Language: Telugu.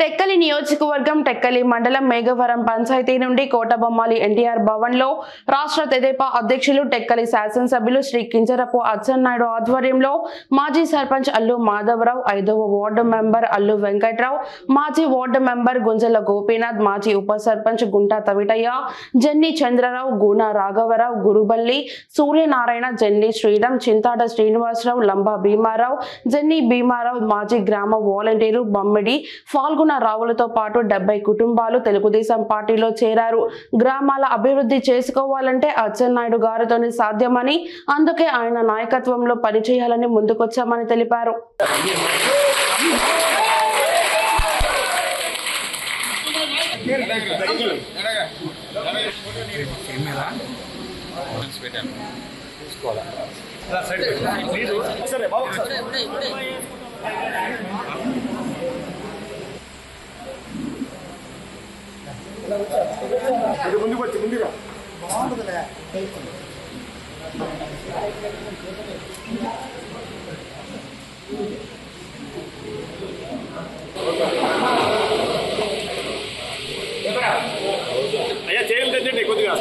టెక్కలి నియోజకవర్గం టెక్కలి మండలం మేఘవరం పంచాయతీ నుండి కోటబొమ్మాలి ఎన్టీఆర్ భవన్ లో రాష్ట్ర తెదేపా అధ్యక్షులు టెక్కలి శాసనసభ్యులు శ్రీ కింజరపు అచ్చెన్నాయుడు ఆధ్వర్యంలో మాజీ సర్పంచ్ అల్లు మాధవరావు, 5వ వార్డు మెంబర్ అల్లు వెంకట్రావు, మాజీ వార్డు మెంబర్ గుంజల గోపీనాథ్, మాజీ ఉప సర్పంచ్ గుంటా తవిటయ్య, జెన్ని చంద్రరావు, గూన రాఘవరావు, గురుబల్లి సూర్యనారాయణ, జెన్ని శ్రీరామ్, చింతాడ శ్రీనివాసరావు, లంబా భీమారావు, జెన్ని భీమారావు, మాజీ గ్రామ వాలంటీరు బమ్మిడి ఫాల్గుణ రావులతో పాటు 70 కుటుంబాలు తెలుగుదేశం పార్టీలో చేరారు. గ్రామాల అభివృద్ధి చేసుకోవాలంటే అచ్చెన్నాయుడు గారితోనే సాధ్యమని, అందుకే ఆయన నాయకత్వంలో పనిచేయాలని ముందుకొచ్చామని తెలిపారు. ముందుకు వచ్చి ముందుగా బాగుంటుందిలే. అయ్యా చేయండి కొద్దిగా